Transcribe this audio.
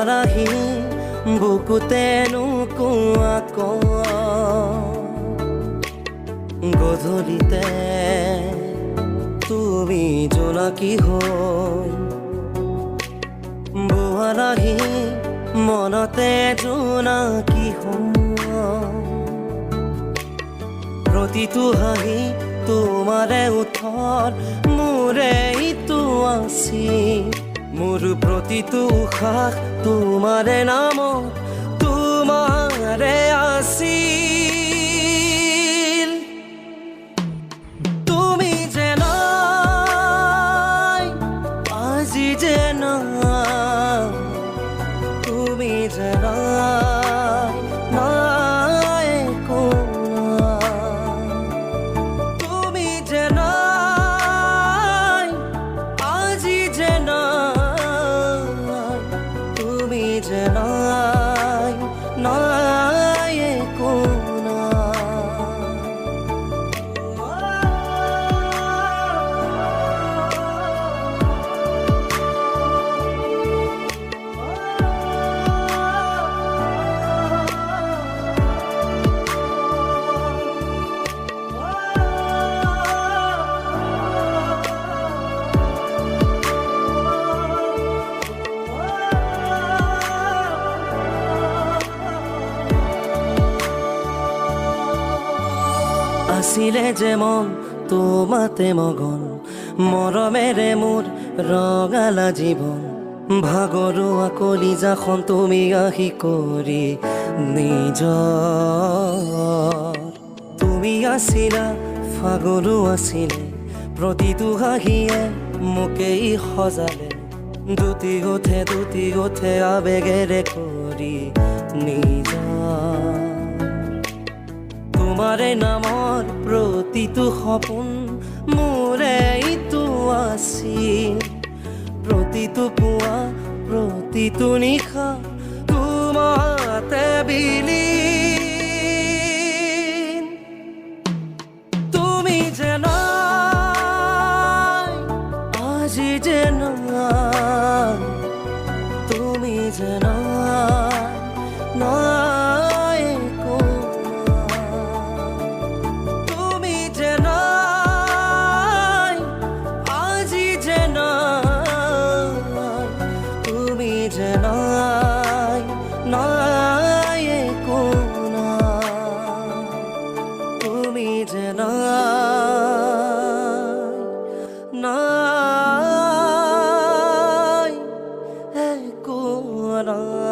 বোৱাৰাহি বুকুতে নুকুৱা গধূলিতে তুমি জোনাকী হৈ বোৱাৰাহি মনতে জোনাকী প্ৰতিটো হাঁহি তোমাৰে উঠৰ মোৰে ইটো আছিল মোৰ প্ৰতিটো উশাহ তোমাৰে নামত তোমাৰে আছিল তুমি যে নাই আজি যে নাই তুমি যে নাই নাই তুমি যে নাই আজি যে নাই তুমি যে নাই নাই আছিলে যে মন তোমাতে মগন মৰমেৰে মোৰ ৰঙালা জীৱন ভাগৰুৱা কলিজাখন তুমি আহি কৰি নিজৰ তুমি আছিলা ফাগুৰু আছিলে প্ৰতিটো হাঁহিয়ে মোকেই সজালে দুটি গোঠে আবেগেৰে কৰি নিজৰ তোমাৰে নামৰ প্ৰতিটো সপোন মোৰে ইটো আছিল প্ৰতিটো পুৱা প্ৰতিটো নিশা তোমাতে বিলীন তুমি যে নাই আজি যে নাই তুমি যে নাই নাই তুমি যে নাই একো নাই